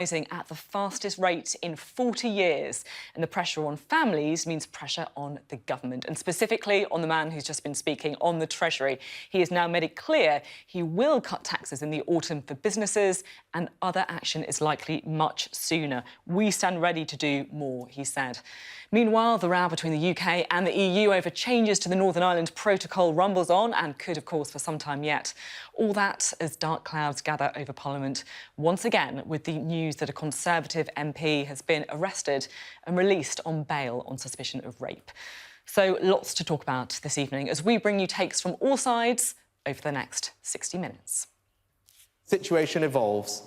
Rising at the fastest rate in 40 years. And the pressure on families means pressure on the government, and specifically on the man who's just been speaking, on the Treasury. He has now made it clear he will cut taxes in the autumn for businesses, and other action is likely much sooner. We stand ready to do more, he said. Meanwhile, the row between the UK and the EU over changes to the Northern Ireland Protocol rumbles on, and could, of course, for some time yet. All that as dark clouds gather over Parliament, once again with the news that a Conservative MP has been arrested and released on bail on suspicion of rape. So lots to talk about this evening as we bring you takes from all sides over the next 60 minutes. Situation evolves,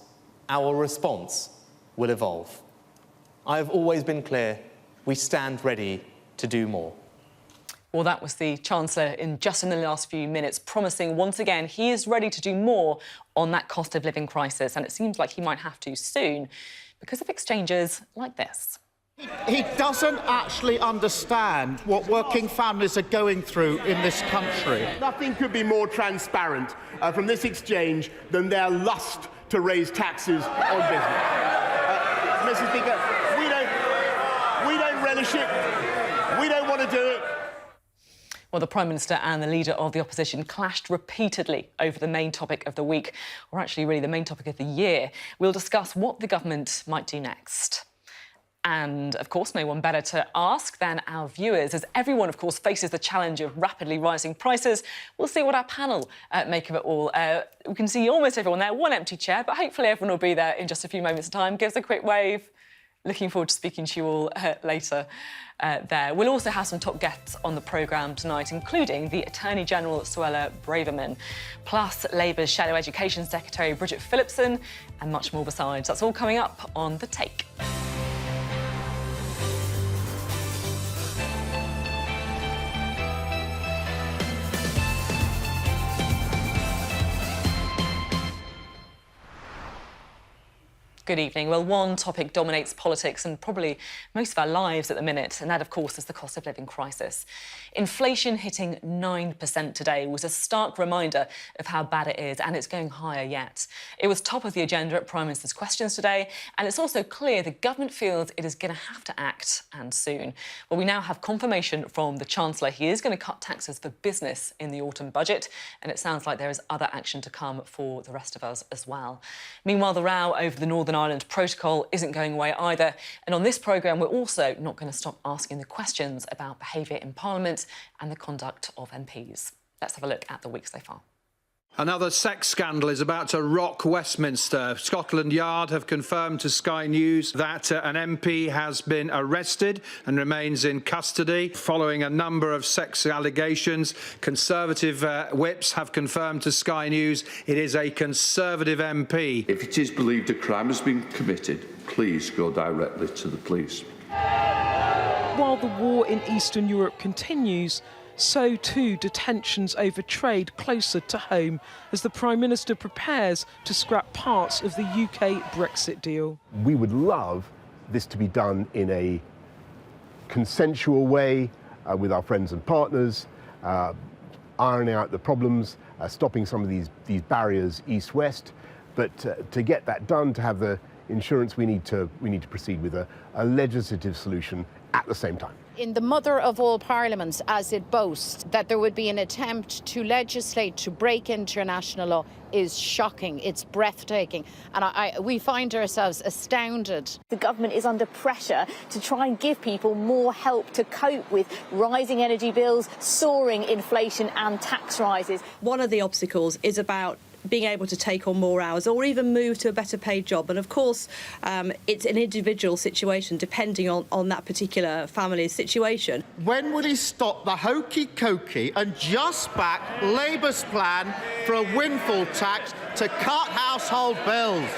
our response will evolve. I have always been clear, we stand ready to do more. Well, that was the Chancellor in the last few minutes, promising once again he is ready to do more on that cost of living crisis, and it seems like he might have to soon because of exchanges like this. He doesn't actually understand what working families are going through in this country. Nothing could be more transparent from this exchange than their lust to raise taxes on business. Mr. Speaker, we don't relish it. We don't want to do it. Well, the Prime Minister and the leader of the opposition clashed repeatedly over the main topic of the week, or actually really the main topic of the year. We'll discuss what the government might do next. And, of course, no one better to ask than our viewers, as everyone, of course, faces the challenge of rapidly rising prices. We'll see what our panel make of it all. We can see almost everyone there, one empty chair, but hopefully everyone will be there in just a few moments' time. Give us a quick wave. Looking forward to speaking to you all later there. We'll also have some top guests on the programme tonight, including the Attorney General Suella Braverman, plus Labour's Shadow Education Secretary Bridget Phillipson, and much more besides. That's all coming up on The Take. Good evening. Well, one topic dominates politics and probably most of our lives at the minute, and that, of course, is the cost of living crisis. Inflation hitting 9% today was a stark reminder of how bad it is, and it's going higher yet. It was top of the agenda at Prime Minister's questions today, and it's also clear the government feels it is going to have to act, and soon. Well, we now have confirmation from the Chancellor he is going to cut taxes for business in the autumn budget, and it sounds like there is other action to come for the rest of us as well. Meanwhile, the row over the Northern Ireland Protocol isn't going away either. And on this programme, we're also not going to stop asking the questions about behaviour in Parliament and the conduct of MPs. Let's have a look at the week so far. Another sex scandal is about to rock Westminster. Scotland Yard have confirmed to Sky News that an MP has been arrested and remains in custody following a number of sex allegations. Conservative whips have confirmed to Sky News it is a Conservative MP. If it is believed a crime has been committed, please go directly to the police. While the war in Eastern Europe continues, so too do tensions over trade closer to home as the Prime Minister prepares to scrap parts of the UK Brexit deal. We would love this to be done in a consensual way with our friends and partners, ironing out the problems, stopping some of these barriers east-west. But to get that done, to have the insurance, we need to proceed with a legislative solution at the same time. In the mother of all parliaments, as it boasts, that there would be an attempt to legislate to break international law is shocking. It's breathtaking. And we find ourselves astounded. The government is under pressure to try and give people more help to cope with rising energy bills, soaring inflation and tax rises. One of the obstacles is about being able to take on more hours or even move to a better paid job. And of course, it's an individual situation depending on that particular family's situation. When will he stop the hokey-cokey and just back Labour's plan for a windfall tax to cut household bills?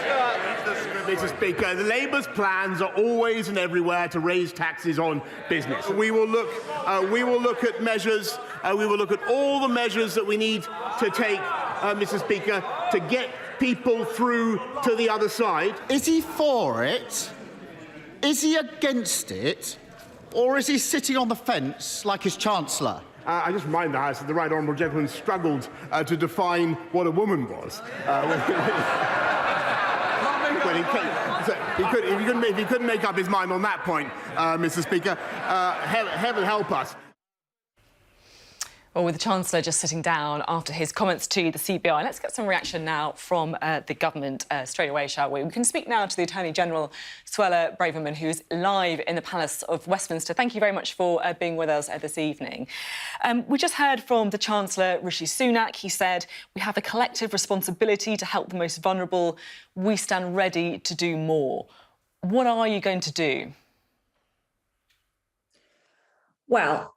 Mr. Speaker, the Labour's plans are always and everywhere to raise taxes on business. We will look at measures. We will look at all the measures that we need to take, Mr. Speaker, to get people through to the other side. Is he for it? Is he against it? Or is he sitting on the fence like his Chancellor? I just remind the House that the right honourable gentleman struggled to define what a woman was. When he came. if he couldn't make up his mind on that point, Mr. Speaker, heaven help us. Well, with the Chancellor just sitting down after his comments to the CBI, let's get some reaction now from the government straight away, shall we? We can speak now to the Attorney-General, Suella Braverman, who's live in the Palace of Westminster. Thank you very much for being with us this evening. We just heard from the Chancellor, Rishi Sunak. He said, we have a collective responsibility to help the most vulnerable. We stand ready to do more. What are you going to do? Well,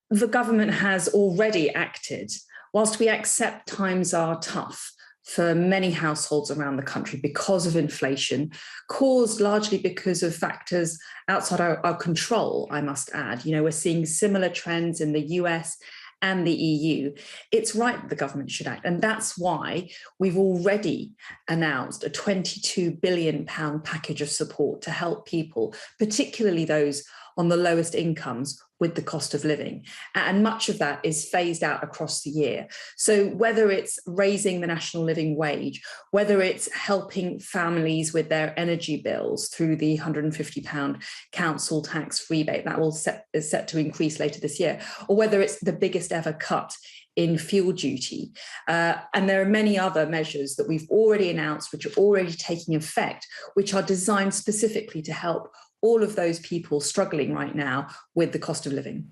the government has already acted. Whilst we accept times are tough for many households around the country because of inflation, caused largely because of factors outside our control, I must add. You know, we're seeing similar trends in the US and the EU. It's right that the government should act. And that's why we've already announced a £22 billion package of support to help people, particularly those on the lowest incomes, with the cost of living. And much of that is phased out across the year. So whether it's raising the national living wage, whether it's helping families with their energy bills through the £150 council tax rebate that is set to increase later this year, or whether it's the biggest ever cut in fuel duty. And there are many other measures that we've already announced, which are already taking effect, which are designed specifically to help all of those people struggling right now with the cost of living.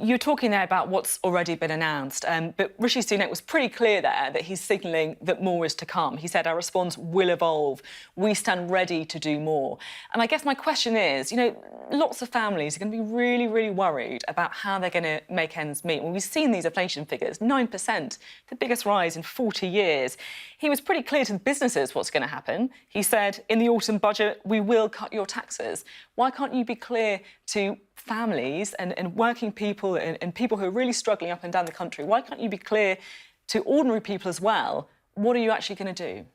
You're talking there about what's already been announced, but Rishi Sunak was pretty clear there that he's signalling that more is to come. He said our response will evolve. We stand ready to do more. And I guess my question is, you know, lots of families are going to be really, really worried about how they're going to make ends meet. Well, we've seen these inflation figures, 9%, the biggest rise in 40 years. He was pretty clear to the businesses what's going to happen. He said, in the autumn budget, we will cut your taxes. Why can't you be clear to families and working people and people who are really struggling up and down the country? Why can't you be clear to ordinary people as well? What are you actually going to do?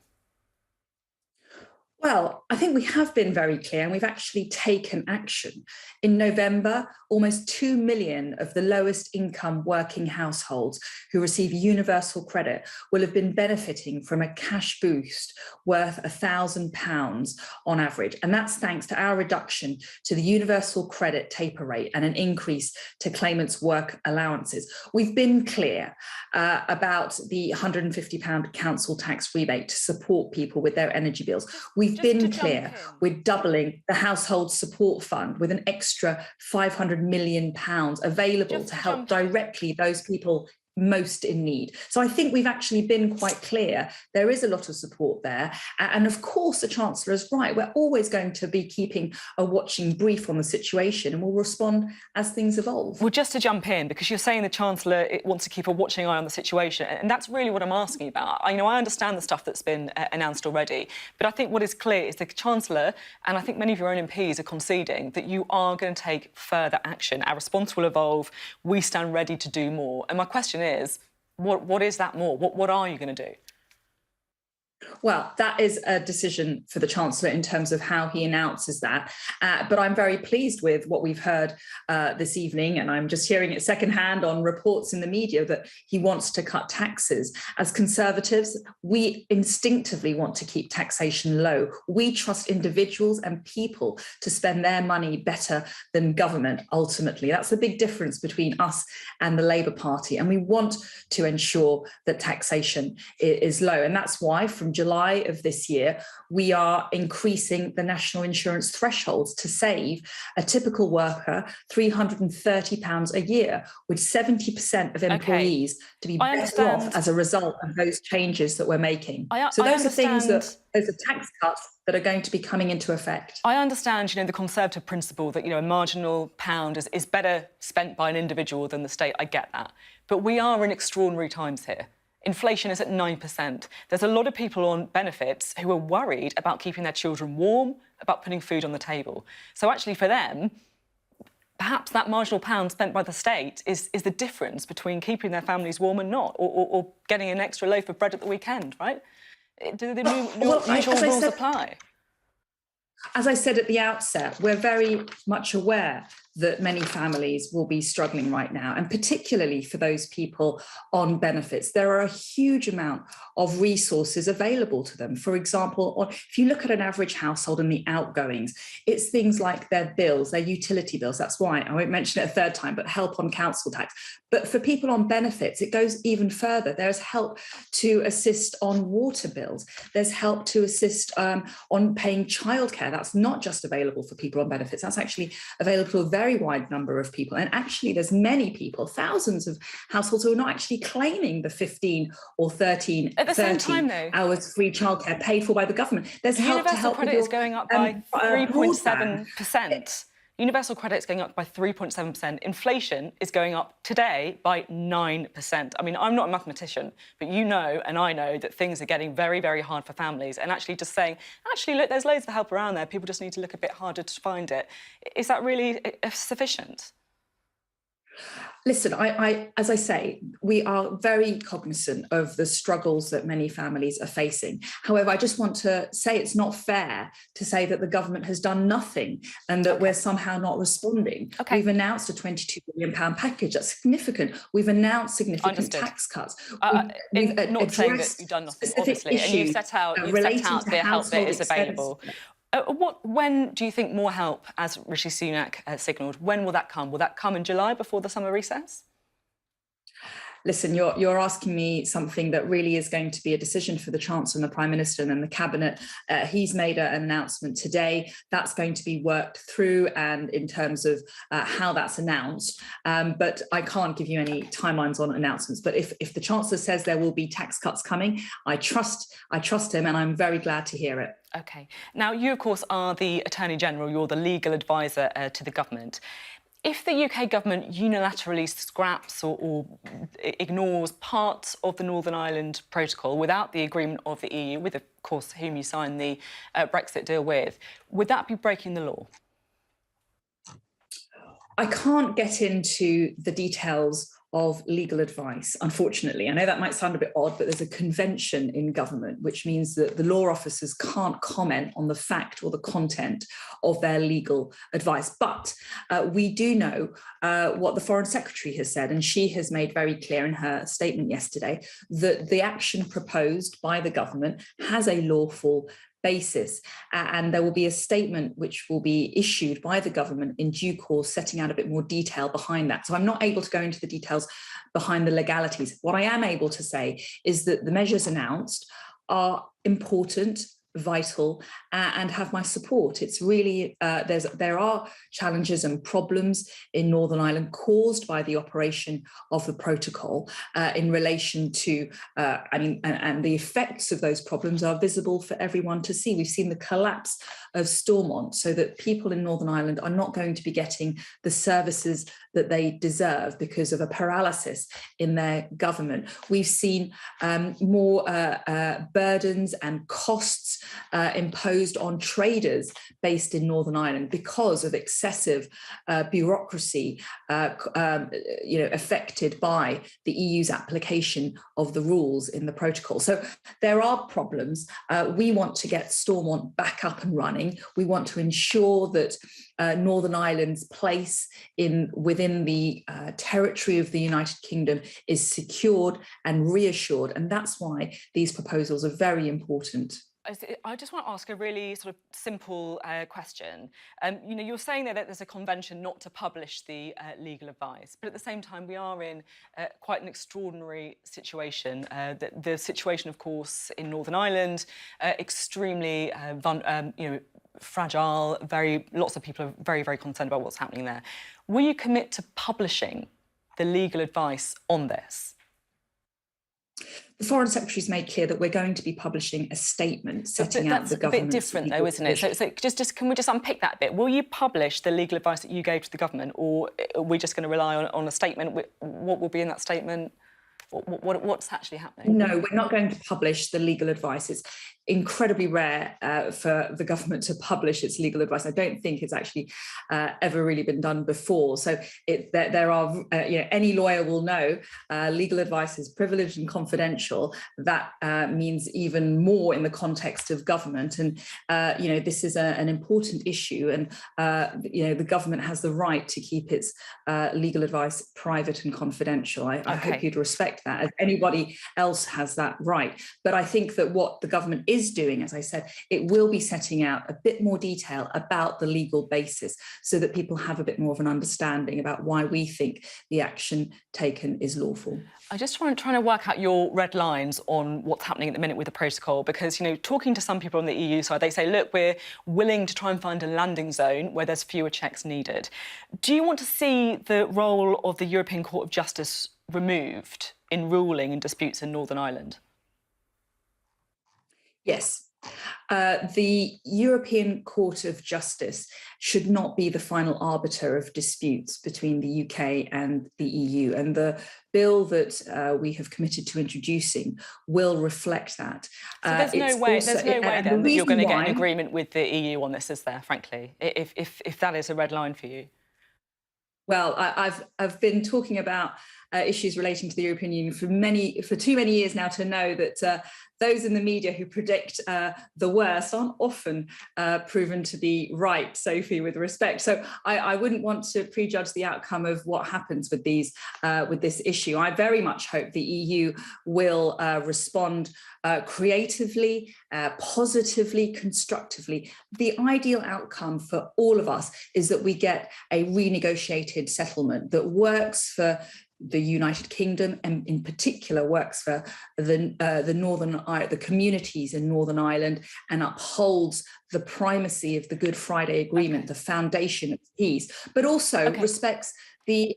Well, I think we have been very clear and we've actually taken action. In November, almost 2 million of the lowest income working households who receive universal credit will have been benefiting from a cash boost worth £1,000 on average. And that's thanks to our reduction to the universal credit taper rate and an increase to claimants' work allowances. We've been clear about the £150 council tax rebate to support people with their energy bills. We've been clear we're doubling the household support fund with an extra £500 million available to help directly those people most in need. So I think we've actually been quite clear. There is a lot of support there. And of course, the Chancellor is right. We're always going to be keeping a watching brief on the situation and we'll respond as things evolve. Well, just to jump in, because you're saying the Chancellor wants to keep a watching eye on the situation, and that's really what I'm asking about. I understand the stuff that's been announced already, but I think what is clear is the Chancellor, and I think many of your own MPs are conceding that you are going to take further action. Our response will evolve. We stand ready to do more. And my question is, what is that more? What are you going to do? Well, that is a decision for the Chancellor in terms of how he announces that. But I'm very pleased with what we've heard this evening, and I'm just hearing it secondhand on reports in the media that he wants to cut taxes. As Conservatives, we instinctively want to keep taxation low. We trust individuals and people to spend their money better than government, ultimately. That's the big difference between us and the Labour Party. And we want to ensure that taxation is low. And that's why from July of this year, we are increasing the national insurance thresholds to save a typical worker £330 a year, with 70% of employees to be better off as a result of those changes that we're making. So those are things that, those are tax cuts that are going to be coming into effect. I understand, the Conservative principle that, a marginal pound is better spent by an individual than the state. I get that. But we are in extraordinary times here. Inflation is at 9%. There's a lot of people on benefits who are worried about keeping their children warm, about putting food on the table. So actually for them, perhaps that marginal pound spent by the state is the difference between keeping their families warm and not, or getting an extra loaf of bread at the weekend, right? Do the usual rules apply? As I said at the outset, we're very much aware that many families will be struggling right now, and particularly for those people on benefits. There are a huge amount of resources available to them. For example, if you look at an average household and the outgoings, it's things like their bills, their utility bills. That's why I won't mention it a third time, but help on council tax. But for people on benefits, it goes even further. There's help to assist on water bills. There's help to assist on paying childcare. That's not just available for people on benefits. That's actually available to a very wide number of people. And actually, there's many people, thousands of households who are not actually claiming the 15 or 13 at the same time, though, hours free childcare paid for by the government. There's help to help. Universal credit is going up by 3.7%. Universal credit is going up by 3.7%. Inflation is going up today by 9%. I mean, I'm not a mathematician, but you know and I know that things are getting very, very hard for families. And actually just saying, actually, look, there's loads of help around there. People just need to look a bit harder to find it. Is that really sufficient? Listen, as I say, we are very cognizant of the struggles that many families are facing. However, I just want to say it's not fair to say that the government has done nothing and that we're somehow not responding. We've announced a £22 billion package. That's significant. We've announced significant tax cuts. We've not saying that you've done nothing, obviously, and you've set out the help that is available. When do you think more help, as Rishi Sunak signalled, when will that come? Will that come in July before the summer recess? Listen, you're asking me something that really is going to be a decision for the Chancellor and the Prime Minister and then the Cabinet. He's made an announcement today. That's going to be worked through and in terms of how that's announced. But I can't give you any timelines on announcements. But if the Chancellor says there will be tax cuts coming, I trust him, and I'm very glad to hear it. OK. Now, you, of course, are the Attorney General. You're the legal advisor to the government. If the UK government unilaterally scraps or ignores parts of the Northern Ireland Protocol without the agreement of the EU, with, of course, whom you signed the Brexit deal with, would that be breaking the law? I can't get into the details of legal advice, unfortunately. I know that might sound a bit odd, but there's a convention in government, which means that the law officers can't comment on the fact or the content of their legal advice. But we do know what the Foreign Secretary has said, and she has made very clear in her statement yesterday that the action proposed by the government has a lawful basis, and there will be a statement which will be issued by the government in due course, setting out a bit more detail behind that. So I'm not able to go into the details behind the legalities. What I am able to say is that the measures announced are important, vital, and have my support. It's really there are challenges and problems in Northern Ireland caused by the operation of the protocol in relation to and the effects of those problems are visible for everyone to see. We've seen the collapse of Stormont, so that people in Northern Ireland are not going to be getting the services that they deserve because of a paralysis in their government. We've seen more burdens and costs imposed on traders based in Northern Ireland because of excessive bureaucracy, affected by the EU's application of the rules in the protocol. So there are problems. We want to get Stormont back up and running. We want to ensure that Northern Ireland's place within the territory of the United Kingdom is secured and reassured. And that's why these proposals are very important. I just want to ask a really sort of simple question. You're saying there that there's a convention not to publish the legal advice, but at the same time, we are in quite an extraordinary situation. The situation, of course, in Northern Ireland, extremely fragile. Lots of people are very, very concerned about what's happening there. Will you commit to publishing the legal advice on this? The Foreign Secretary's made clear that we're going to be publishing a statement setting out the government's... That's a bit different, though, isn't it? So can we just unpick that bit? Will you publish the legal advice that you gave to the government, or are we just going to rely on a statement? What will be in that statement? What's actually happening? No, we're not going to publish the legal advice. incredibly rare for the government to publish its legal advice. I don't think it's actually ever really been done before. So there are, any lawyer will know legal advice is privileged and confidential. That means even more in the context of government. And, this is an important issue. And, the government has the right to keep its legal advice private and confidential. I hope you'd respect that, as anybody else has that right. But I think that what the government is doing, as I said, it will be setting out a bit more detail about the legal basis so that people have a bit more of an understanding about why we think the action taken is lawful. I just trying to work out your red lines on what's happening at the minute with the protocol, because, talking to some people on the EU side, they say, look, we're willing to try and find a landing zone where there's fewer checks needed. Do you want to see the role of the European Court of Justice removed in ruling in disputes in Northern Ireland? Yes. The European Court of Justice should not be the final arbiter of disputes between the UK and the EU. And the bill that we have committed to introducing will reflect that. So there's no way then that you're going to get an agreement with the EU on this, is there, frankly, if that is a red line for you? Well, I've been talking about issues relating to the European Union for too many years now to know that those in the media who predict the worst aren't often proven to be right, Sophie, with respect. So I wouldn't want to prejudge the outcome of what happens with this issue. I very much hope the EU will respond creatively, positively, constructively. The ideal outcome for all of us is that we get a renegotiated settlement that works for the United Kingdom, and in particular works for the communities in Northern Ireland, and upholds the primacy of the Good Friday Agreement, the foundation of peace, but also respects the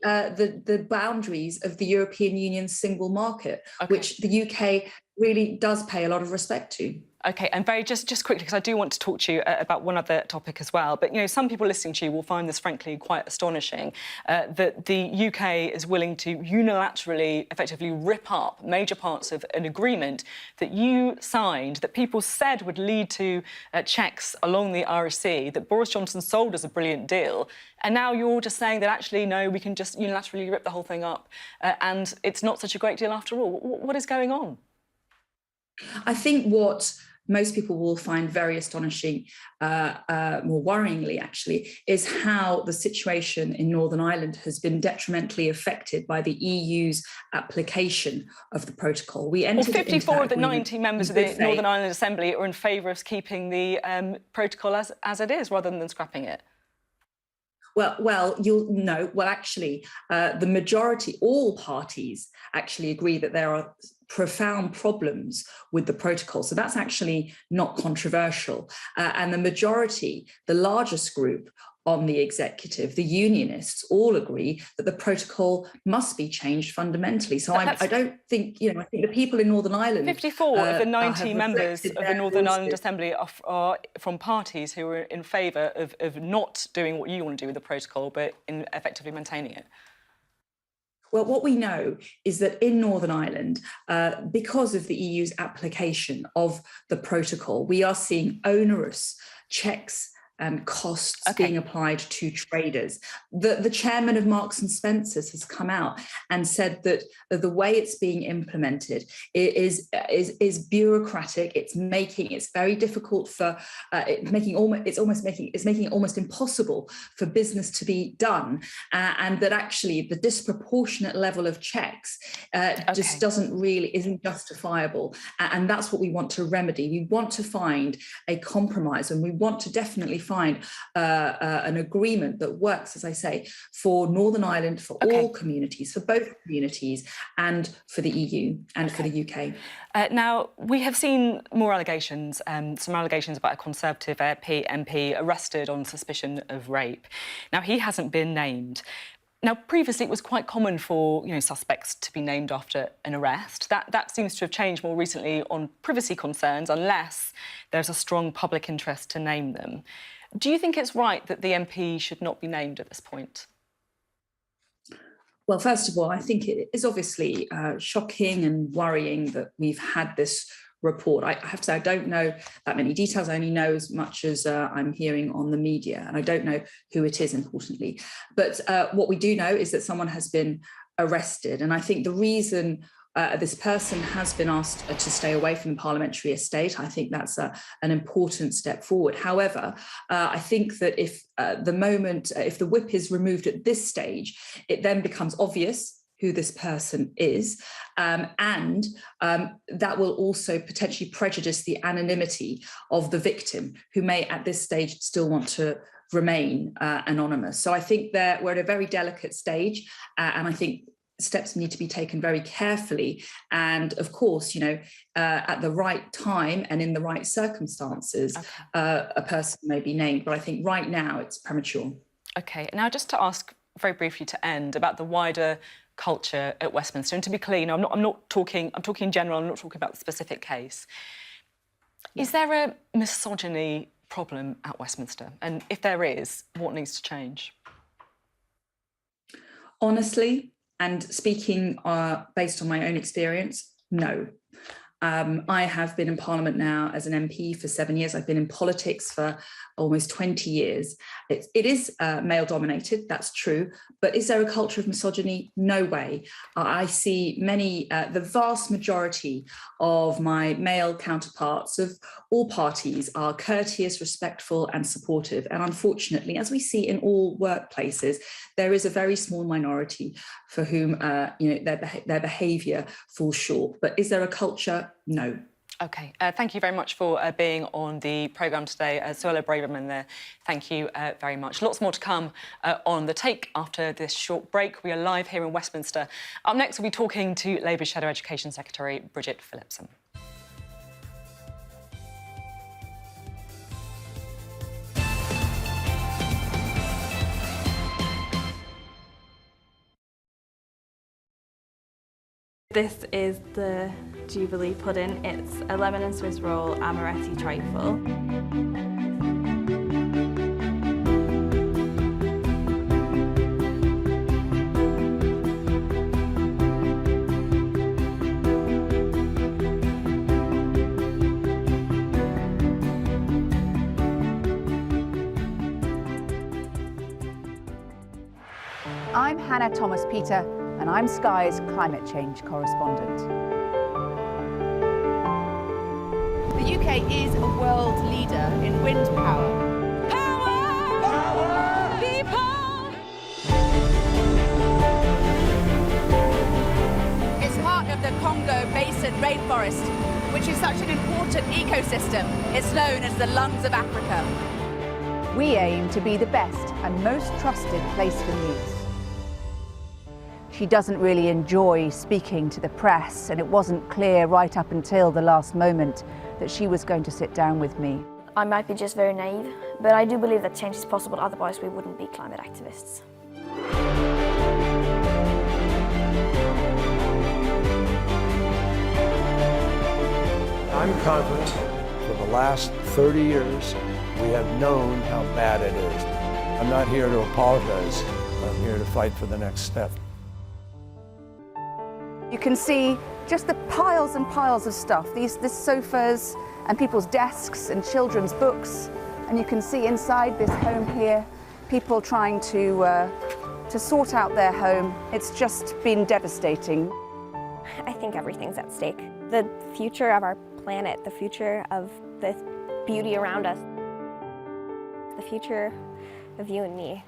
boundaries of the European Union's single market, which the UK really does pay a lot of respect to. OK, and very just quickly, because I do want to talk to you about one other topic as well. But, some people listening to you will find this, frankly, quite astonishing, that the UK is willing to unilaterally, effectively rip up major parts of an agreement that you signed, that people said would lead to checks along the Irish Sea, that Boris Johnson sold as a brilliant deal. And now you're just saying that, actually, no, we can just unilaterally rip the whole thing up and it's not such a great deal after all. What is going on? I think what most people will find very astonishing, more worryingly actually, is how the situation in Northern Ireland has been detrimentally affected by the EU's application of the protocol. We entered 54 of the 90 members of the Northern Ireland Assembly are in favour of keeping the protocol as it is, rather than scrapping it. Well, you'll know. Well, actually, the majority, all parties, actually agree that there are profound problems with the protocol. So that's actually not controversial. And the majority, the largest group on the executive, the unionists, all agree that the protocol must be changed fundamentally. So I don't think, I think the people in Northern Ireland... 54 of the 90 members of the Northern Ireland Assembly are from parties who are in favour of not doing what you want to do with the protocol, but in effectively maintaining it. Well, what we know is that in Northern Ireland, because of the EU's application of the protocol, we are seeing onerous checks and costs being applied to traders. The chairman of Marks and Spencer's has come out and said that the way it's being implemented is bureaucratic. It's very difficult for it's making it almost impossible for business to be done, and that actually the disproportionate level of checks just isn't justifiable, and that's what we want to remedy. We want to find a compromise, and we want to definitely find an agreement that works, as I say, for Northern Ireland, for all communities, for both communities, and for the EU and for the UK. Now, we have seen more allegations, some allegations about a Conservative MP arrested on suspicion of rape. Now, he hasn't been named. Now, previously, it was quite common for suspects to be named after an arrest. That seems to have changed more recently on privacy concerns, unless there's a strong public interest to name them. Do you think it's right that the MP should not be named at this point? Well, first of all, I think it is obviously shocking and worrying that we've had this report. I have to say, I don't know that many details. I only know as much as I'm hearing on the media, and I don't know who it is, importantly. But what we do know is that someone has been arrested. And I think the reason this person has been asked to stay away from the parliamentary estate, I think that's an important step forward. However, I think that if the whip is removed at this stage, it then becomes obvious who this person is, and that will also potentially prejudice the anonymity of the victim, who may at this stage still want to remain anonymous. So I think that we're at a very delicate stage, and I think steps need to be taken very carefully. And of course, at the right time and in the right circumstances, a person may be named. But I think right now it's premature. Okay, now just to ask very briefly to end about the wider culture at Westminster, and to be clear, I'm talking in general, I'm not talking about the specific case. Is there a misogyny problem at Westminster? And if there is, what needs to change? Honestly, and speaking based on my own experience, no. I have been in Parliament now as an MP for 7 years. I've been in politics for almost 20 years. It is male-dominated, that's true. But is there a culture of misogyny? No way. I see the vast majority of my male counterparts of all parties are courteous, respectful and supportive. And unfortunately, as we see in all workplaces, there is a very small minority for whom their behaviour falls short. But is there a culture? No. OK, thank you very much for being on the programme today. Suella Braverman there, thank you very much. Lots more to come on The Take after this short break. We are live here in Westminster. Up next, we'll be talking to Labour's Shadow Education Secretary, Bridget Phillipson. This is the Jubilee pudding. It's a lemon and Swiss roll amaretti trifle. I'm Hannah Thomas-Peter, and I'm Sky's climate change correspondent. The UK is a world leader in wind power. Power! Power! People! It's part of the Congo Basin rainforest, which is such an important ecosystem. It's known as the lungs of Africa. We aim to be the best and most trusted place for news. She doesn't really enjoy speaking to the press, and it wasn't clear right up until the last moment that she was going to sit down with me. I might be just very naive, but I do believe that change is possible, otherwise we wouldn't be climate activists. I'm confident for the last 30 years we have known how bad it is. I'm not here to apologize, I'm here to fight for the next step. You can see just the piles and piles of stuff, these sofas and people's desks and children's books. And you can see inside this home here, people trying to sort out their home. It's just been devastating. I think everything's at stake. The future of our planet, the future of the beauty around us, the future of you and me.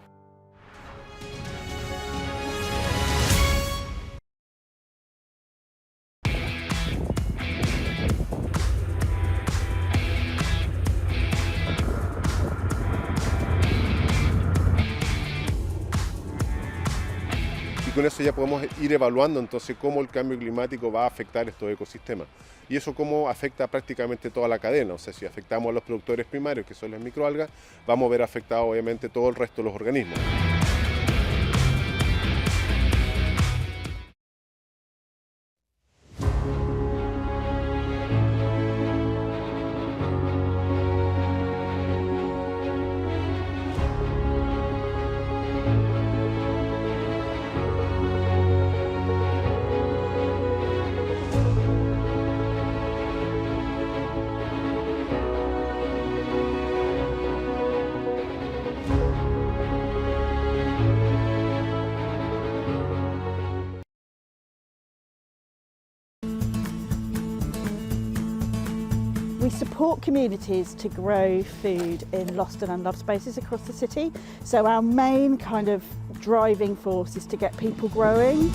Con eso ya podemos ir evaluando entonces cómo el cambio climático va a afectar estos ecosistemas y eso cómo afecta prácticamente toda la cadena. O sea, si afectamos a los productores primarios, que son las microalgas, vamos a ver afectado obviamente todo el resto de los organismos. We support communities to grow food in lost and unloved spaces across the city. So our main kind of driving force is to get people growing.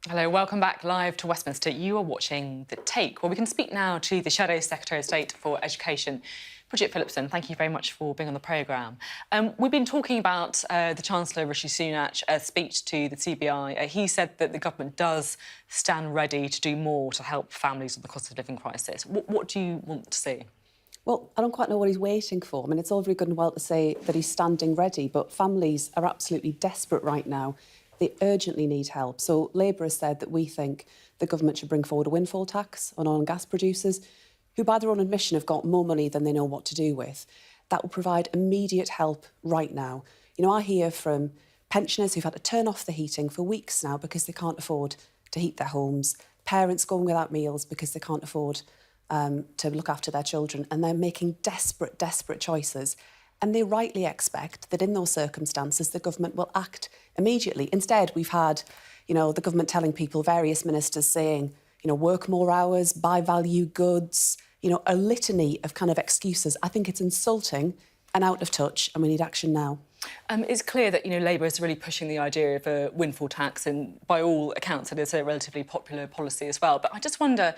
Hello, welcome back live to Westminster. You are watching The Take. Well, we can speak now to the Shadow Secretary of State for Education, Bridget Phillipson. Thank you very much for being on the programme. We've been talking about the Chancellor Rishi Sunak's speech to the CBI. He said that the government does stand ready to do more to help families with the cost of living crisis. What do you want to see? Well, I don't quite know what he's waiting for. I mean, it's all very good and well to say that he's standing ready, but families are absolutely desperate right now. They urgently need help. So Labour has said that we think the government should bring forward a windfall tax on oil and gas producers, who by their own admission have got more money than they know what to do with. That will provide immediate help right now. You know, I hear from pensioners who've had to turn off the heating for weeks now because they can't afford to heat their homes, parents going without meals because they can't afford to look after their children, and they're making desperate, desperate choices. And they rightly expect that in those circumstances, the government will act immediately. Instead, we've had, the government telling people, various ministers saying, work more hours, buy value goods, a litany of kind of excuses. I think it's insulting and out of touch, and we need action now. It's clear that, Labour is really pushing the idea of a windfall tax, and by all accounts, it is a relatively popular policy as well. But I just wonder,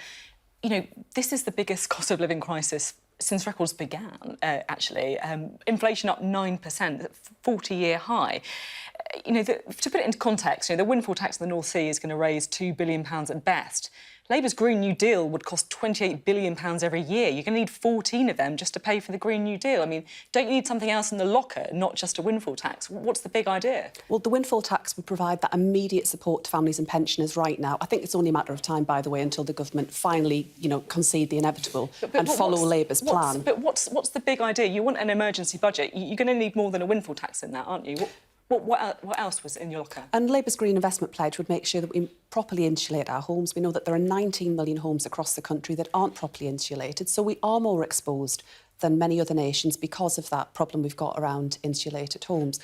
this is the biggest cost of living crisis since records began, actually. Inflation up 9%, 40-year high. To put it into context, the windfall tax in the North Sea is going to raise £2 billion at best. Labour's Green New Deal would cost £28 billion every year. You're going to need 14 of them just to pay for the Green New Deal. I mean, don't you need something else in the locker, not just a windfall tax? What's the big idea? Well, the windfall tax would provide that immediate support to families and pensioners right now. I think it's only a matter of time, by the way, until the government finally, concede the inevitable and follow Labour's plan. But what's the big idea? You want an emergency budget. You're going to need more than a windfall tax in that, aren't you? What else was in your locker? And Labour's Green Investment Pledge would make sure that we properly insulate our homes. We know that there are 19 million homes across the country that aren't properly insulated, so we are more exposed than many other nations because of that problem we've got around insulated homes.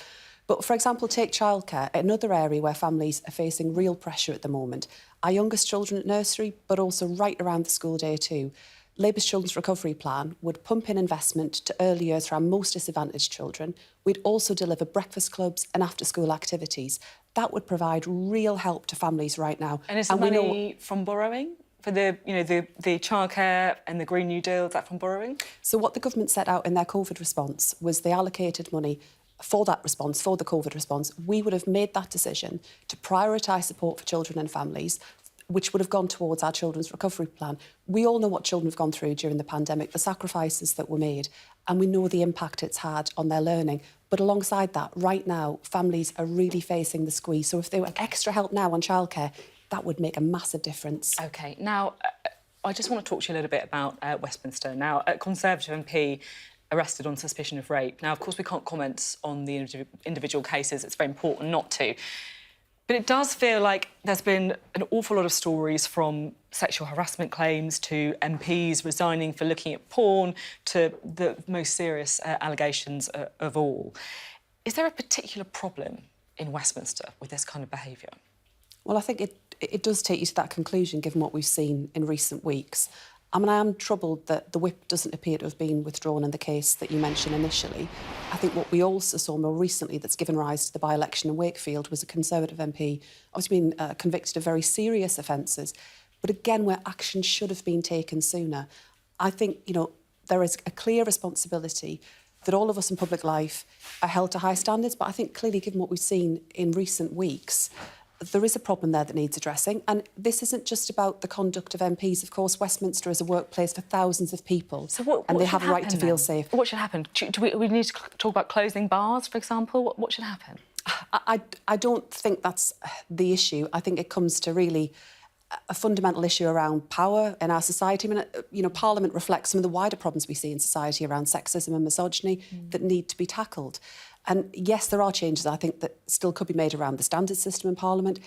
But, for example, take childcare, another area where families are facing real pressure at the moment. Our youngest children at nursery, but also right around the school day too. Labour's Children's Recovery Plan would pump in investment to early years for our most disadvantaged children. We'd also deliver breakfast clubs and after-school activities. That would provide real help to families right now. And is the money from borrowing? For the childcare and the Green New Deal, is that from borrowing? So what the government set out in their COVID response was they allocated money for that response, for the COVID response. We would have made that decision to prioritise support for children and families, which would have gone towards our children's recovery plan. We all know what children have gone through during the pandemic, the sacrifices that were made, and we know the impact it's had on their learning. But alongside that, right now, families are really facing the squeeze. So if there were extra help now on childcare, that would make a massive difference. OK, now, I just want to talk to you a little bit about Westminster. Now, a Conservative MP arrested on suspicion of rape. Now, of course, we can't comment on the individual cases. It's very important not to. But it does feel like there's been an awful lot of stories, from sexual harassment claims to MPs resigning for looking at porn to the most serious allegations of all. Is there a particular problem in Westminster with this kind of behaviour? Well, I think it does take you to that conclusion, given what we've seen in recent weeks. I mean, I am troubled that the whip doesn't appear to have been withdrawn in the case that you mentioned initially. I think what we also saw more recently that's given rise to the by-election in Wakefield was a Conservative MP obviously been convicted of very serious offences, but again, where action should have been taken sooner. I think, there is a clear responsibility that all of us in public life are held to high standards, but I think clearly, given what we've seen in recent weeks, there is a problem there that needs addressing. And this isn't just about the conduct of MPs. Of course, Westminster is a workplace for thousands of people, and they have a right to feel safe. What should happen? Do we need to talk about closing bars, for example? What should happen? I don't think that's the issue. I think it comes to really a fundamental issue around power in our society. I mean, Parliament reflects some of the wider problems we see in society around sexism and misogyny that need to be tackled. And yes, there are changes, I think, that still could be made around the standards system in Parliament.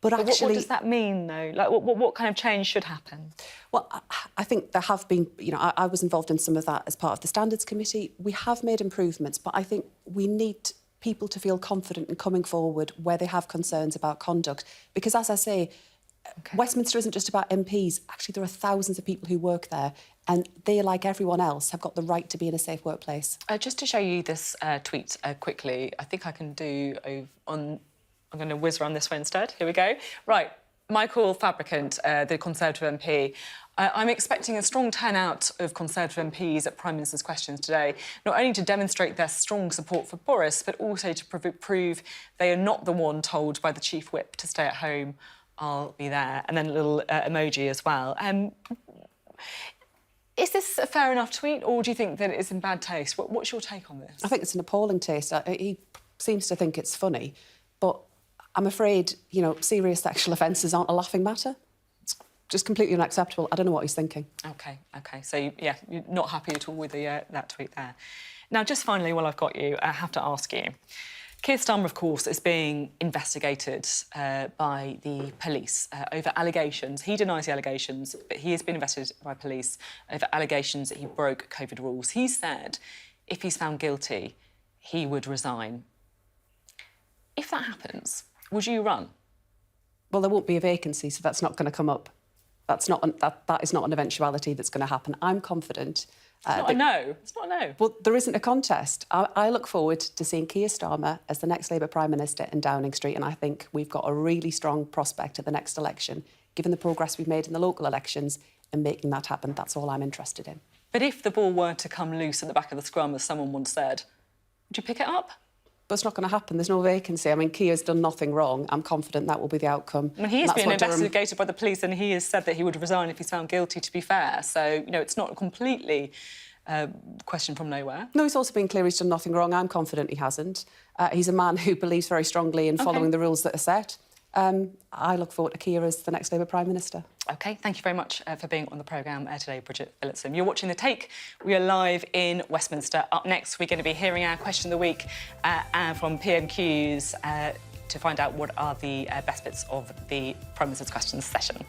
But actually, what does that mean, though? Like, what kind of change should happen? Well, I think there have been, I was involved in some of that as part of the Standards Committee. We have made improvements, but I think we need people to feel confident in coming forward where they have concerns about conduct. Because, as I say, Westminster isn't just about MPs. Actually, there are thousands of people who work there, and they, like everyone else, have got the right to be in a safe workplace. Just to show you this tweet quickly, I think I can do I'm going to whiz around this way instead. Here we go. Right, Michael Fabricant, the Conservative MP. I'm expecting a strong turnout of Conservative MPs at Prime Minister's Questions today, not only to demonstrate their strong support for Boris, but also to prove they are not the one told by the Chief Whip to stay at home. I'll be there. And then a little emoji as well. Is this a fair enough tweet, or do you think that it's in bad taste? What's your take on this? I think it's an appalling taste. He seems to think it's funny, but I'm afraid, serious sexual offences aren't a laughing matter. It's just completely unacceptable. I don't know what he's thinking. OK. So, yeah, you're not happy at all with that tweet there. Now, just finally, while I've got you, I have to ask you. Keir Starmer, of course, is being investigated by the police over allegations. He denies the allegations, but he has been investigated by police over allegations that he broke COVID rules. He said if he's found guilty, he would resign. If that happens, would you run? Well, there won't be a vacancy, so that's not going to come up. That is not an eventuality that's going to happen. I'm confident. It's not a no. It's not a no. Well, there isn't a contest. I look forward to seeing Keir Starmer as the next Labour Prime Minister in Downing Street, and I think we've got a really strong prospect at the next election, given the progress we've made in the local elections, and making that happen. That's all I'm interested in. But if the ball were to come loose at the back of the scrum, as someone once said, would you pick it up? But it's not going to happen. There's no vacancy. I mean, Keir's done nothing wrong. I'm confident that will be the outcome. I mean, he has been investigated by the police, and he has said that he would resign if he's found guilty, to be fair. So, it's not completely question from nowhere. No, he's also been clear he's done nothing wrong. I'm confident he hasn't. He's a man who believes very strongly in following the rules that are set. I look forward to Keir as the next Labour Prime Minister. OK, thank you very much for being on the programme today, Bridget Phillipson. You're watching The Take. We are live in Westminster. Up next, we're going to be hearing our Question of the Week from PMQs to find out what are the best bits of the Prime Minister's Questions session.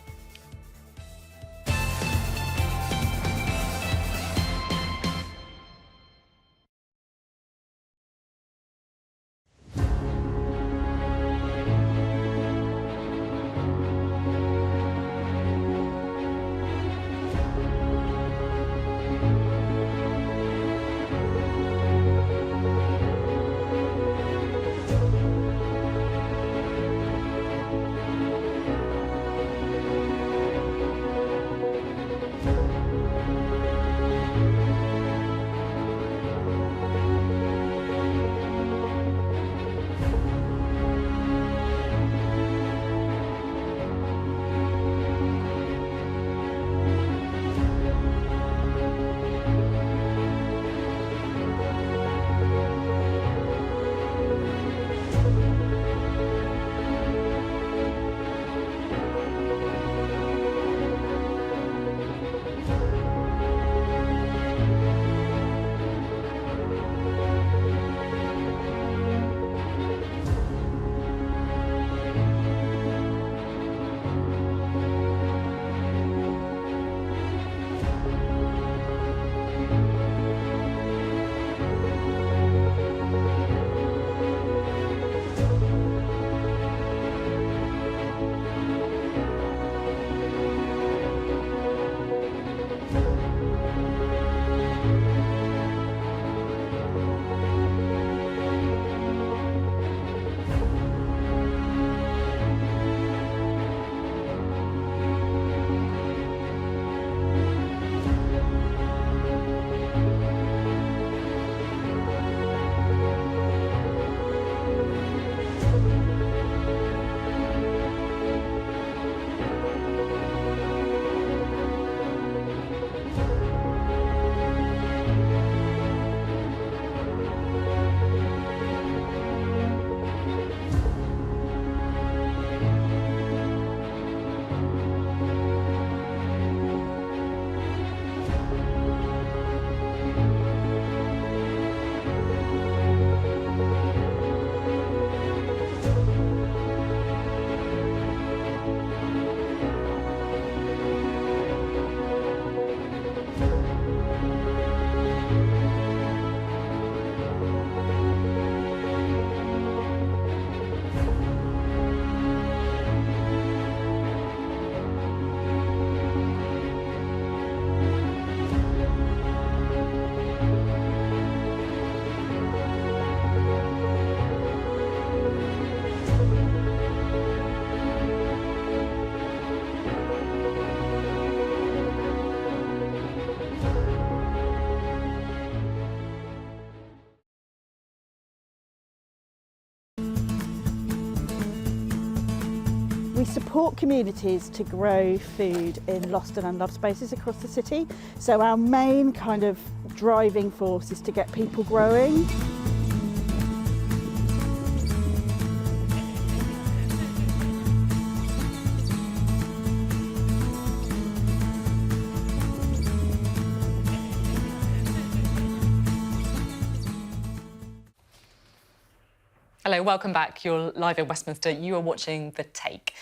We support communities to grow food in lost and unloved spaces across the city. So our main kind of driving force is to get people growing. Hello, welcome back. You're live in Westminster. You are watching The Take.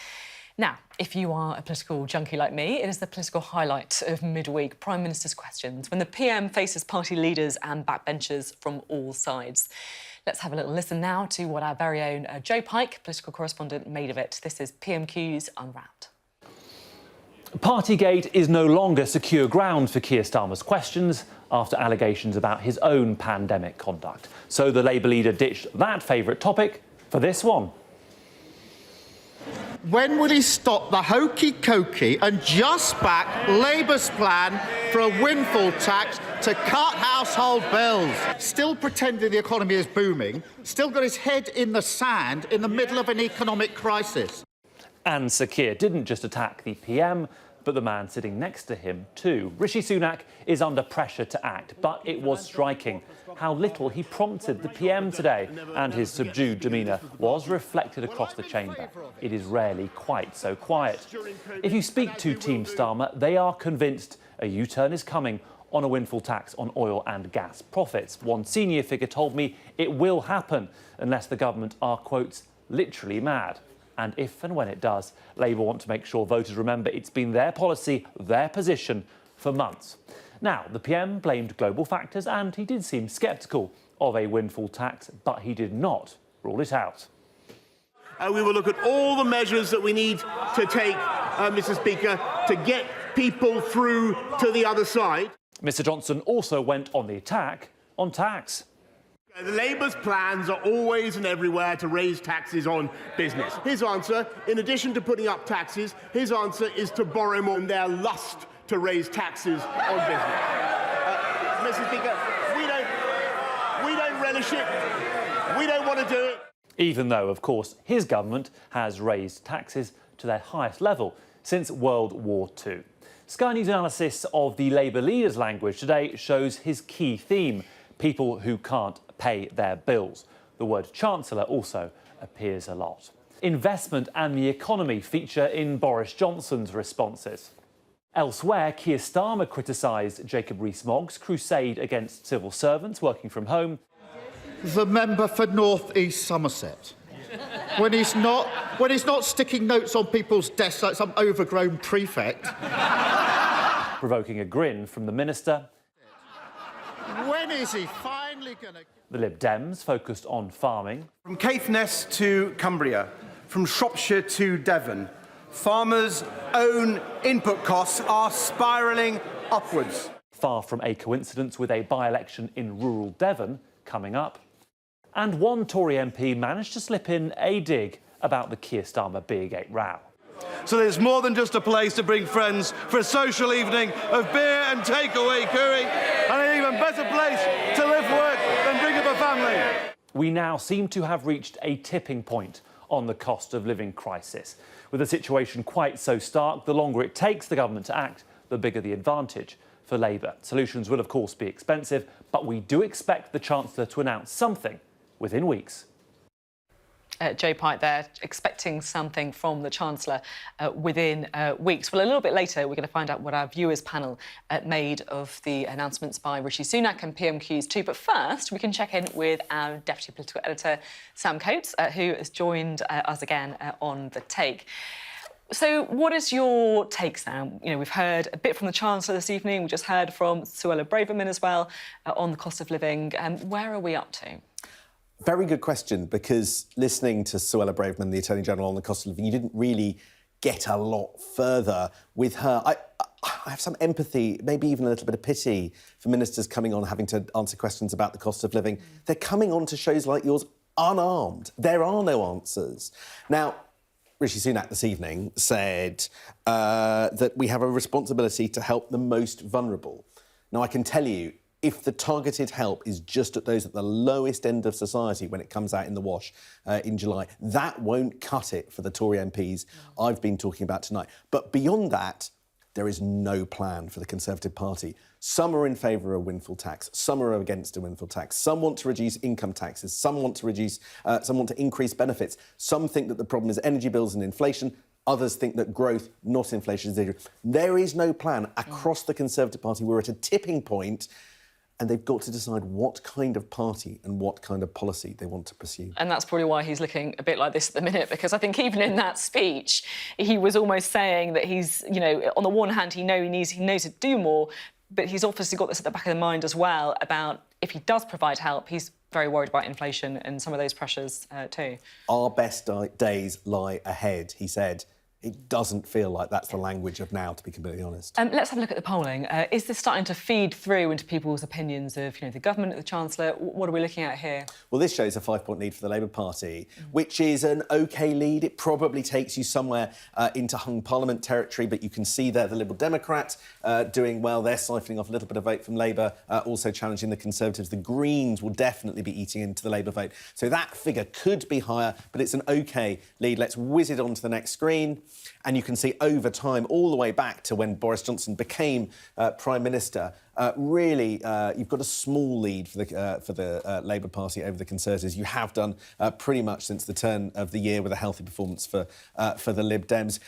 Now, if you are a political junkie like me, it is the political highlight of midweek, Prime Minister's Questions, when the PM faces party leaders and backbenchers from all sides. Let's have a little listen now to what our very own Joe Pike, political correspondent, made of it. This is PMQ's Unwrapped. Partygate is no longer secure ground for Keir Starmer's questions after allegations about his own pandemic conduct. So the Labour leader ditched that favourite topic for this one. When will he stop the hokey-cokey and just back Labour's plan for a windfall tax to cut household bills? Still pretending the economy is booming, still got his head in the sand in the middle of an economic crisis. And Sir Keir didn't just attack the PM, but the man sitting next to him too. Rishi Sunak is under pressure to act, but it was striking how little he prompted the PM today, and his subdued demeanour was reflected across the chamber. It is rarely quite so quiet. If you speak to Team Starmer, they are convinced a U-turn is coming on a windfall tax on oil and gas profits. One senior figure told me it will happen unless the government are, quotes, literally mad. And if and when it does, Labour want to make sure voters remember it's been their policy, their position for months. Now, the PM blamed global factors and he did seem sceptical of a windfall tax, but he did not rule it out. We will look at all the measures that we need to take, Mr. Speaker, to get people through to the other side. Mr Johnson also went on the attack on tax. The Labour's plans are always and everywhere to raise taxes on business. His answer, in addition to putting up taxes, his answer is to borrow more, and their lust to raise taxes on business. Mr. Speaker, we don't relish it. We don't want to do it. Even though, of course, his government has raised taxes to their highest level since World War II. Sky News analysis of the Labour leader's language today shows his key theme: people who can't pay their bills. The word Chancellor also appears a lot. Investment and the economy feature in Boris Johnson's responses. Elsewhere, Keir Starmer criticised Jacob Rees-Mogg's crusade against civil servants working from home. The member for North East Somerset. When he's not sticking notes on people's desks like some overgrown prefect. Provoking a grin from the minister. When is he finally going to... The Lib Dems focused on farming. From Caithness to Cumbria, from Shropshire to Devon, farmers' own input costs are spiralling upwards. Far from a coincidence with a by-election in rural Devon coming up. And one Tory MP managed to slip in a dig about the Keir Starmer Beergate row. So there's more than just a place to bring friends for a social evening of beer and takeaway curry, and an even better place to live, work than bring up a family. We now seem to have reached a tipping point on the cost of living crisis. With the situation quite so stark, the longer it takes the government to act, the bigger the advantage for Labour. Solutions will, of course, be expensive, but we do expect the Chancellor to announce something within weeks. Joe Pike there, expecting something from the Chancellor within weeks. Well, a little bit later, we're going to find out what our viewers panel made of the announcements by Rishi Sunak and PMQs too. But first, we can check in with our Deputy Political Editor, Sam Coates, who has joined us again on The Take. So what is your take, Sam? You know, we've heard a bit from the Chancellor this evening. We just heard from Suella Braverman as well on the cost of living. Where are we up to? Very good question, because listening to Suella Braverman, the Attorney-General, on the cost of living, you didn't really get a lot further with her. I have some empathy, maybe even a little bit of pity for ministers coming on having to answer questions about the cost of living. They're coming on to shows like yours unarmed. There are no answers. Now, Rishi Sunak this evening said that we have a responsibility to help the most vulnerable. Now, I can tell you, if the targeted help is just at those at the lowest end of society when it comes out in the wash in July, that won't cut it for the Tory MPs I've been talking about tonight. But beyond that, there is no plan for the Conservative Party. Some are in favour of a windfall tax, some are against a windfall tax, some want to reduce income taxes, some want to increase benefits, some think that the problem is energy bills and inflation, others think that growth, not inflation, is the issue. There is no plan across the Conservative Party. We're at a tipping point, and they've got to decide what kind of party and what kind of policy they want to pursue. And that's probably why he's looking a bit like this at the minute, because I think even in that speech, he was almost saying that he's, you know, on the one hand, he knows to do more, but he's obviously got this at the back of the mind as well about if he does provide help, he's very worried about inflation and some of those pressures too. Our best days lie ahead, he said. It doesn't feel like that's the language of now, to be completely honest. Let's have a look at the polling. Is this starting to feed through into people's opinions of, you know, the government, the Chancellor? What are we looking at here? Well, this shows a 5-point lead for the Labour Party, which is an OK lead. It probably takes you somewhere into hung parliament territory, but you can see there the Liberal Democrats doing well. They're siphoning off a little bit of vote from Labour, also challenging the Conservatives. The Greens will definitely be eating into the Labour vote. So that figure could be higher, but it's an OK lead. Let's whiz it on to the next screen. And you can see over time, all the way back to when Boris Johnson became Prime Minister, really, you've got a small lead for the Labour Party over the Conservatives. You have done pretty much since the turn of the year with a healthy performance for the Lib Dems.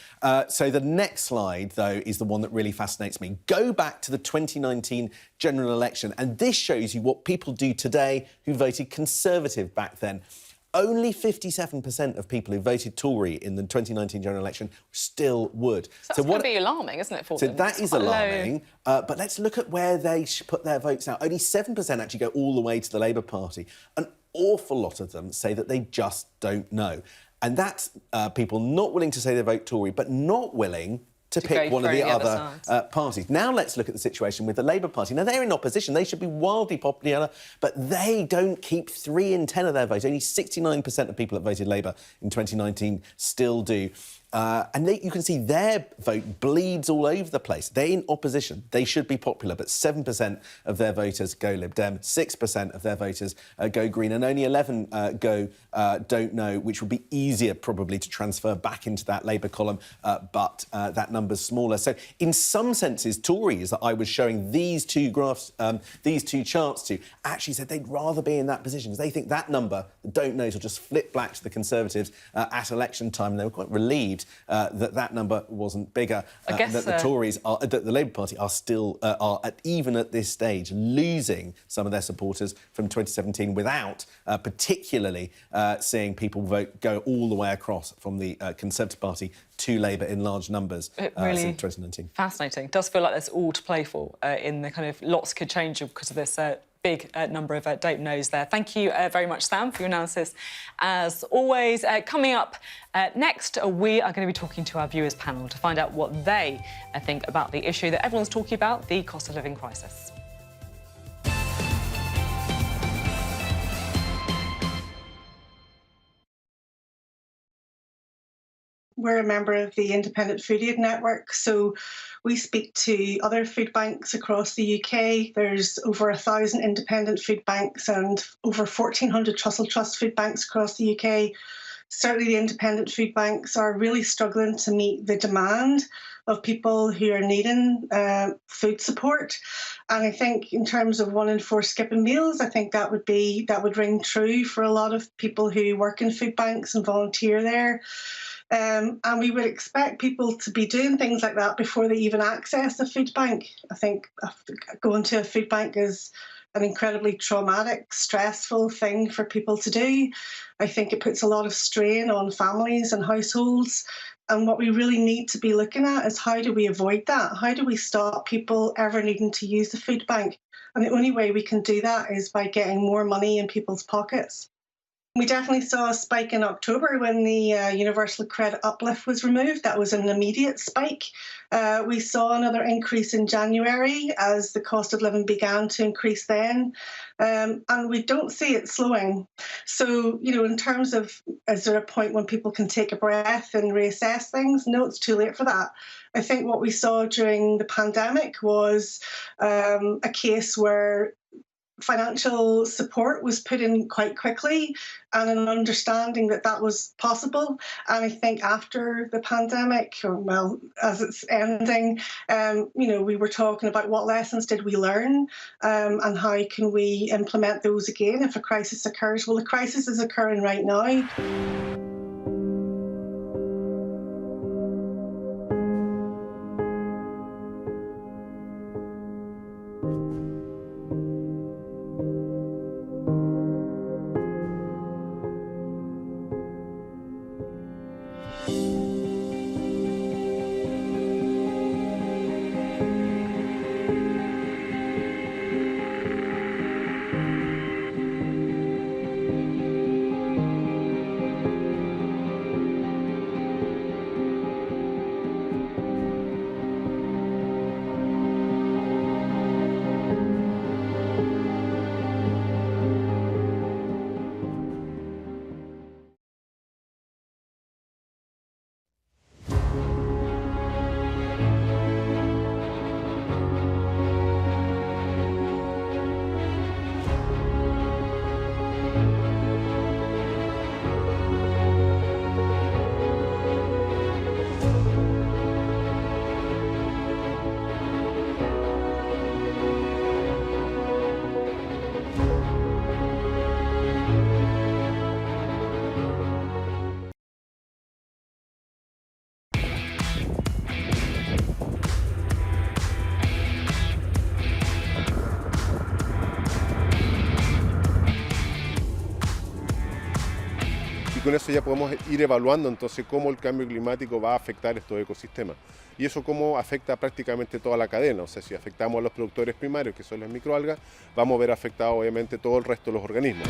So the next slide, though, is the one that really fascinates me. Go back to the 2019 general election, and this shows you what people do today who voted Conservative back then. Only 57% of people who voted Tory in the 2019 general election still would. So that's going to be alarming, isn't it, for them? So that is alarming. But let's look at where they put their votes now. Only 7% actually go all the way to the Labour Party. An awful lot of them say that they just don't know. And that's people not willing to say they vote Tory, but not willing to pick one of the other parties. Now let's look at the situation with the Labour Party. Now, they're in opposition. They should be wildly popular, but they don't keep 3 in 10 of their votes. Only 69% of people that voted Labour in 2019 still do. And you can see their vote bleeds all over the place. They're in opposition. They should be popular, but 7% of their voters go Lib Dem, 6% of their voters go Green, and only 11 go don't know, which would be easier probably to transfer back into that Labour column, but that number's smaller. So in some senses, Tories that I was showing these two graphs, these two charts to, actually said they'd rather be in that position because they think that number, the don't knows, will just flip back to the Conservatives at election time, and they were quite relieved that number wasn't bigger. I guess that the Tories, that the Labour Party are still, even at this stage, losing some of their supporters from 2017 without particularly seeing people go all the way across from the Conservative Party to Labour in large numbers really since 2019. Fascinating. It does feel like there's all to play for in the kind of lots could change because of this big number of don't knows there. Thank you very much, Sam, for your analysis. As always, coming up next, we are going to be talking to our viewers panel to find out what they think about the issue that everyone's talking about, the cost of living crisis. We're a member of the Independent Food Aid Network, so we speak to other food banks across the UK. There's over 1,000 independent food banks and over 1,400 Trussell Trust food banks across the UK. Certainly the independent food banks are really struggling to meet the demand of people who are needing food support. And I think in terms of 1 in 4 skipping meals, I think that would ring true for a lot of people who work in food banks and volunteer there. And we would expect people to be doing things like that before they even access a food bank. I think going to a food bank is an incredibly traumatic, stressful thing for people to do. I think it puts a lot of strain on families and households. And what we really need to be looking at is how do we avoid that? How do we stop people ever needing to use the food bank? And the only way we can do that is by getting more money in people's pockets. We definitely saw a spike in October when the universal credit uplift was removed. That was an immediate spike. We saw another increase in January as the cost of living began to increase then. And we don't see it slowing. So, in terms of, is there a point when people can take a breath and reassess things? No, it's too late for that. I think what we saw during the pandemic was a case where financial support was put in quite quickly and an understanding that that was possible. And I think after the pandemic, or well, as it's ending, we were talking about what lessons did we learn and how can we implement those again if a crisis occurs. Well, the crisis is occurring right now. con eso ya podemos ir evaluando entonces cómo el cambio climático va a afectar estos ecosistemas. Y eso cómo afecta prácticamente toda la cadena. O sea, si afectamos a los productores primarios, que son las microalgas, vamos a ver afectado obviamente todo el resto de los organismos.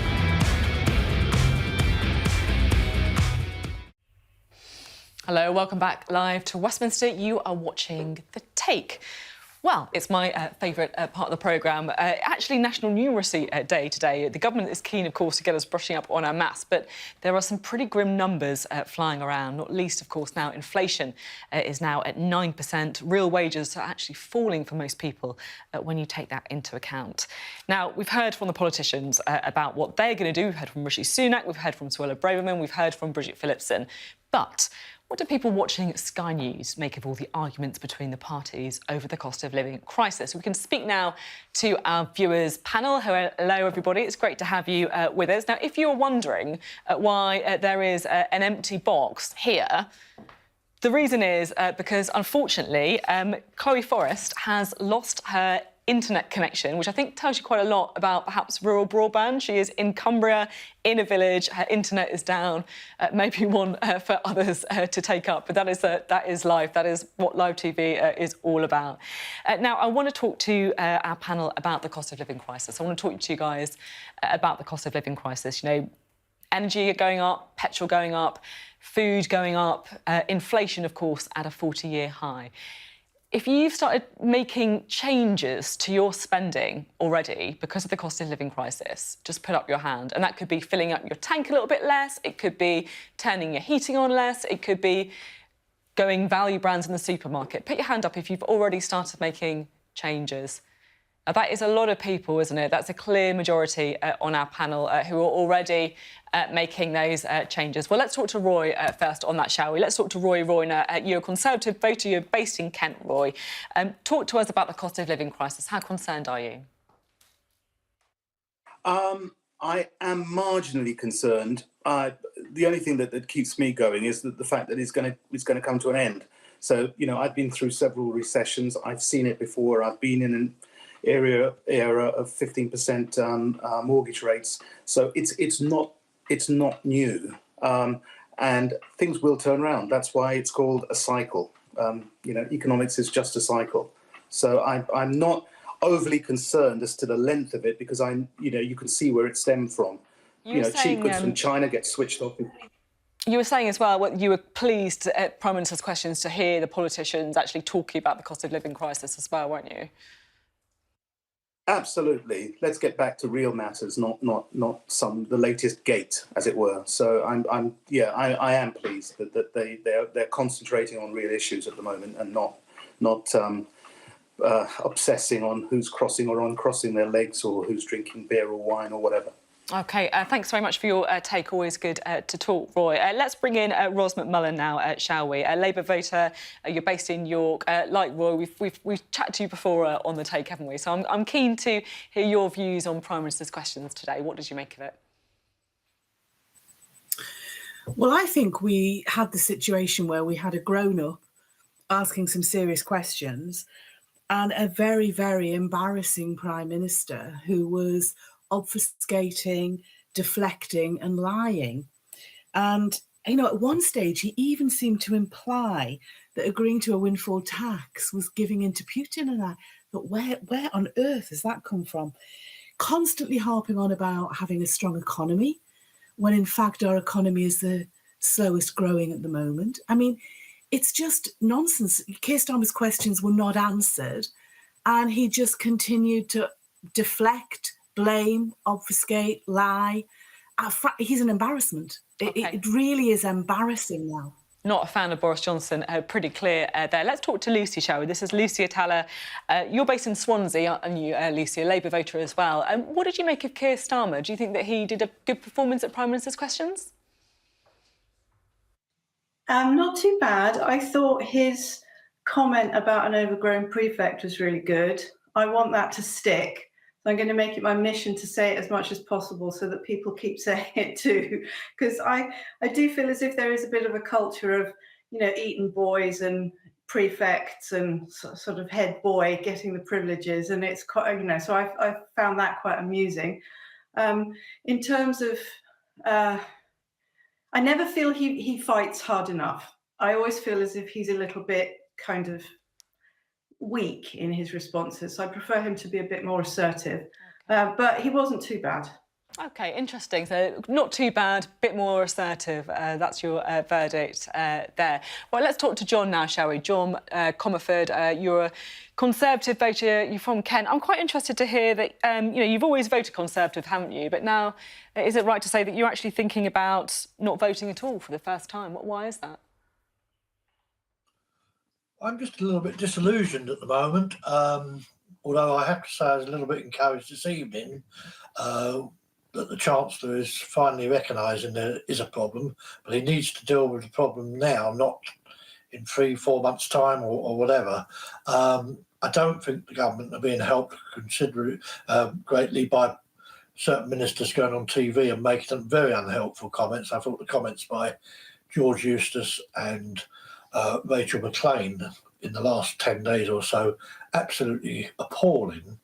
Hello, welcome back live to Westminster. You are watching The Take. Well, it's my favourite part of the programme. Actually, National Numeracy Day today. The government is keen, of course, to get us brushing up on our maths, but there are some pretty grim numbers flying around, not least, of course, now inflation is now at 9%. Real wages are actually falling for most people when you take that into account. Now, we've heard from the politicians about what they're going to do. We've heard from Rishi Sunak, we've heard from Suella Braverman, we've heard from Bridget Phillipson. But what do people watching Sky News make of all the arguments between the parties over the cost of living crisis? We can speak now to our viewers panel. Hello, everybody. It's great to have you with us. Now, if you're wondering why there is an empty box here, the reason is because, unfortunately, Chloe Forrest has lost her internet connection, which I think tells you quite a lot about perhaps rural broadband. She is in Cumbria, in a village. Her internet is down. Maybe one for others to take up, but that is life. That is what live TV is all about. Now, I want to talk to our panel about the cost of living crisis. I want to talk to you guys about the cost of living crisis. You know, energy going up, petrol going up, food going up, inflation, of course, at a 40-year high. If you've started making changes to your spending already because of the cost of living crisis, just put up your hand. And that could be filling up your tank a little bit less. It could be turning your heating on less. It could be going value brands in the supermarket. Put your hand up if you've already started making changes. Now, that is a lot of people, isn't it? That's a clear majority on our panel who are already making those changes. Well, let's talk to Roy first on that, shall we? Let's talk to Roy Royner. You're a Conservative voter. You're based in Kent, Roy. Talk to us about the cost of living crisis. How concerned are you? I am marginally concerned. The only thing that keeps me going is the fact that it's going to come to an end. So, you know, I've been through several recessions. I've seen it before. I've been in an era of 15% mortgage rates. So it's not new, and things will turn around. That's why it's called a cycle. You know, economics is just a cycle. So I'm not overly concerned as to the length of it because you can see where it stemmed from. Cheap goods from China get switched off. You were saying as well, you were pleased at Prime Minister's questions to hear the politicians actually talking about the cost of living crisis as well, weren't you? Absolutely. Let's get back to real matters, not the latest gate, as it were. So I am pleased that they're concentrating on real issues at the moment and not obsessing on who's crossing or uncrossing their legs or who's drinking beer or wine or whatever. OK, thanks very much for your take. Always good to talk, Roy. Let's bring in Ros McMullen now, shall we? A Labour voter, you're based in York. Like Roy, we've chatted to you before on the take, haven't we? So I'm keen to hear your views on Prime Minister's questions today. What did you make of it? Well, I think we had the situation where we had a grown-up asking some serious questions and a very, very embarrassing Prime Minister who was obfuscating, deflecting and lying. And, you know, at one stage he even seemed to imply that agreeing to a windfall tax was giving in to Putin, and I thought, where on earth has that come from? Constantly harping on about having a strong economy, when in fact our economy is the slowest growing at the moment. I mean, it's just nonsense. Keir Starmer's questions were not answered, and he just continued to deflect, blame, obfuscate, lie. He's an embarrassment. It really is embarrassing now. Not a fan of Boris Johnson, pretty clear there. Let's talk to Lucy, shall we? This is Lucy Atala. You're based in Swansea, aren't you, Lucy, a Labour voter as well. What did you make of Keir Starmer? Do you think that he did a good performance at Prime Minister's questions? Not too bad. I thought his comment about an overgrown prefect was really good. I want that to stick. So I'm going to make it my mission to say it as much as possible so that people keep saying it too. Because I do feel as if there is a bit of a culture of, you know, Eton boys and prefects and sort of head boy getting the privileges. And it's quite, you know, so I found that quite amusing. In terms of, I never feel he fights hard enough. I always feel as if he's a little bit kind of weak in his responses. So I prefer him to be a bit more assertive. But he wasn't too bad. OK, interesting. So not too bad, bit more assertive. That's your verdict there. Well, let's talk to John now, shall we? John Comerford, you're a Conservative voter. You're from Kent. I'm quite interested to hear that, you know, you've always voted Conservative, haven't you? But now, is it right to say that you're actually thinking about not voting at all for the first time? Why is that? I'm just a little bit disillusioned at the moment, although I have to say I was a little bit encouraged this evening that the Chancellor is finally recognising there is a problem, but he needs to deal with the problem now, not in 3-4 months' time or whatever. I don't think the government are being helped considerably greatly by certain ministers going on TV and making some very unhelpful comments. I thought the comments by George Eustace and Rachel McLean in the last 10 days or so absolutely appalling.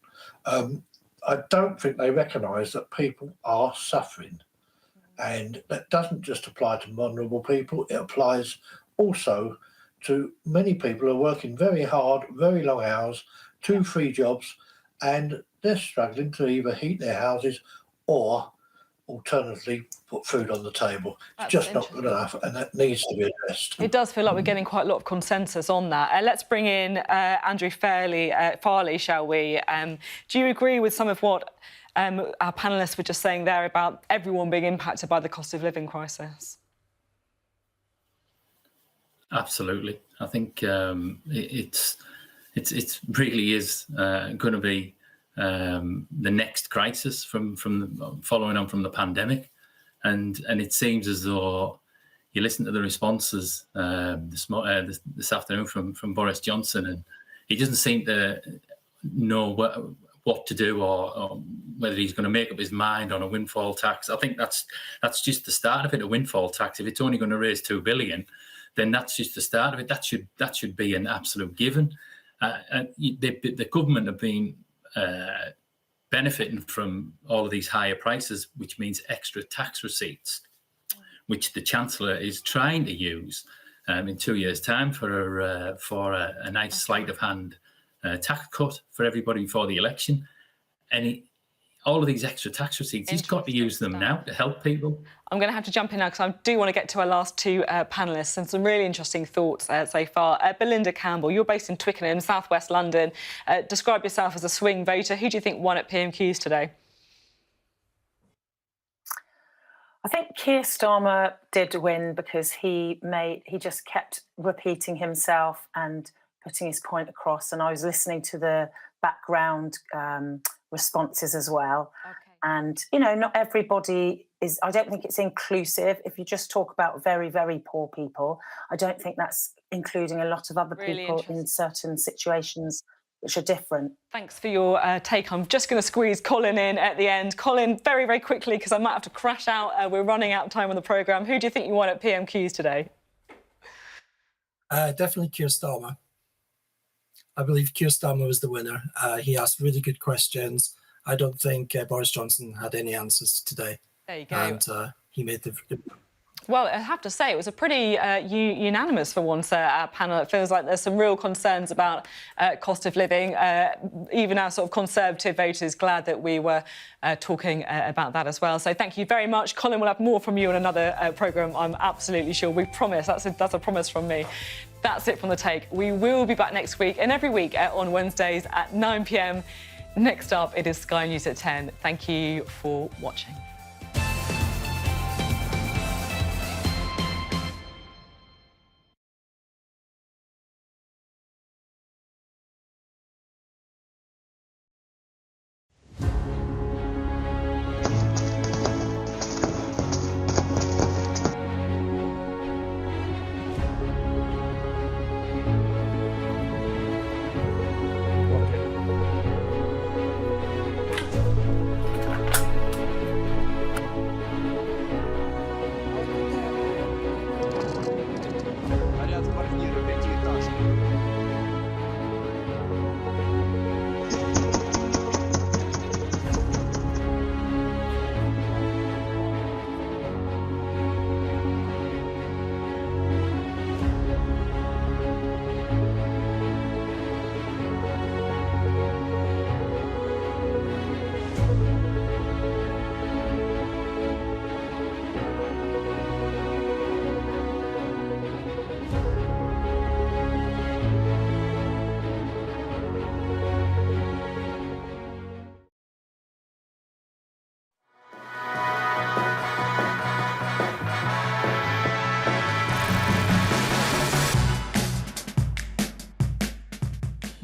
I don't think they recognise that people are suffering, and that doesn't just apply to vulnerable people, it applies also to many people who are working very hard, very long hours, 2-3 jobs, and they're struggling to either heat their houses or alternatively put food on the table. It's just not good enough, and that needs to be addressed. It does feel like we're getting quite a lot of consensus on that. Let's bring in Andrew Farley, shall we? Do you agree with some of what our panellists were just saying there about everyone being impacted by the cost of living crisis? Absolutely. I think it really is going to be the next crisis from following on from the pandemic, and it seems as though you listen to the responses this afternoon from Boris Johnson, and he doesn't seem to know what to do or whether he's going to make up his mind on a windfall tax. I think that's just the start of it. A windfall tax, if it's only going to raise $2 billion, then that's just the start of it. That should be an absolute given. The government have been benefiting from all of these higher prices, which means extra tax receipts, which the Chancellor is trying to use in 2 years' time for a nice sleight of hand tax cut for everybody before the election. And all of these extra tax receipts, he's got to use them now to help people. I'm going to have to jump in now because I do want to get to our last two panellists and some really interesting thoughts so far. Belinda Campbell, you're based in Twickenham, South West London. Describe yourself as a swing voter. Who do you think won at PMQs today? I think Keir Starmer did win because he just kept repeating himself and putting his point across. And I was listening to the background responses as well. Okay. And, you know, not everybody is, I don't think it's inclusive. If you just talk about very, very poor people, I don't think that's including a lot of other people in certain situations which are different. Thanks for your take. I'm just going to squeeze Colin in at the end. Colin, very, very quickly, because I might have to crash out. We're running out of time on the programme. Who do you think you won at PMQs today? Definitely Keir Starmer. I believe Keir Starmer was the winner. He asked really good questions. I don't think Boris Johnson had any answers today. There you go. And he made the... Well, I have to say, it was a pretty unanimous for once, our panel. It feels like there's some real concerns about cost of living. Even our sort of Conservative voters glad that we were talking about that as well. So thank you very much. Colin, we'll have more from you in another programme, I'm absolutely sure. We promise. That's a promise from me. That's it from The Take. We will be back next week and every week on Wednesdays at 9 p.m. Next up, it is Sky News at 10. Thank you for watching.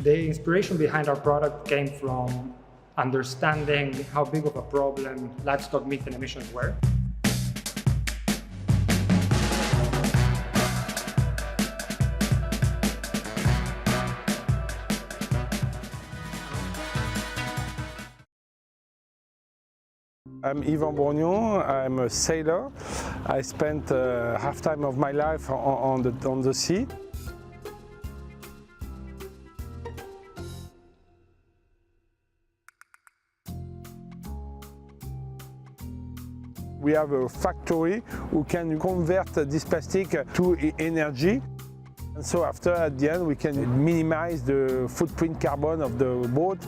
The inspiration behind our product came from understanding how big of a problem livestock methane emissions were. I'm Yvan Bourgnon, I'm a sailor. I spent half time of my life on the sea. We have a factory who can convert this plastic to energy. And so after, at the end, we can minimize the footprint carbon of the boat.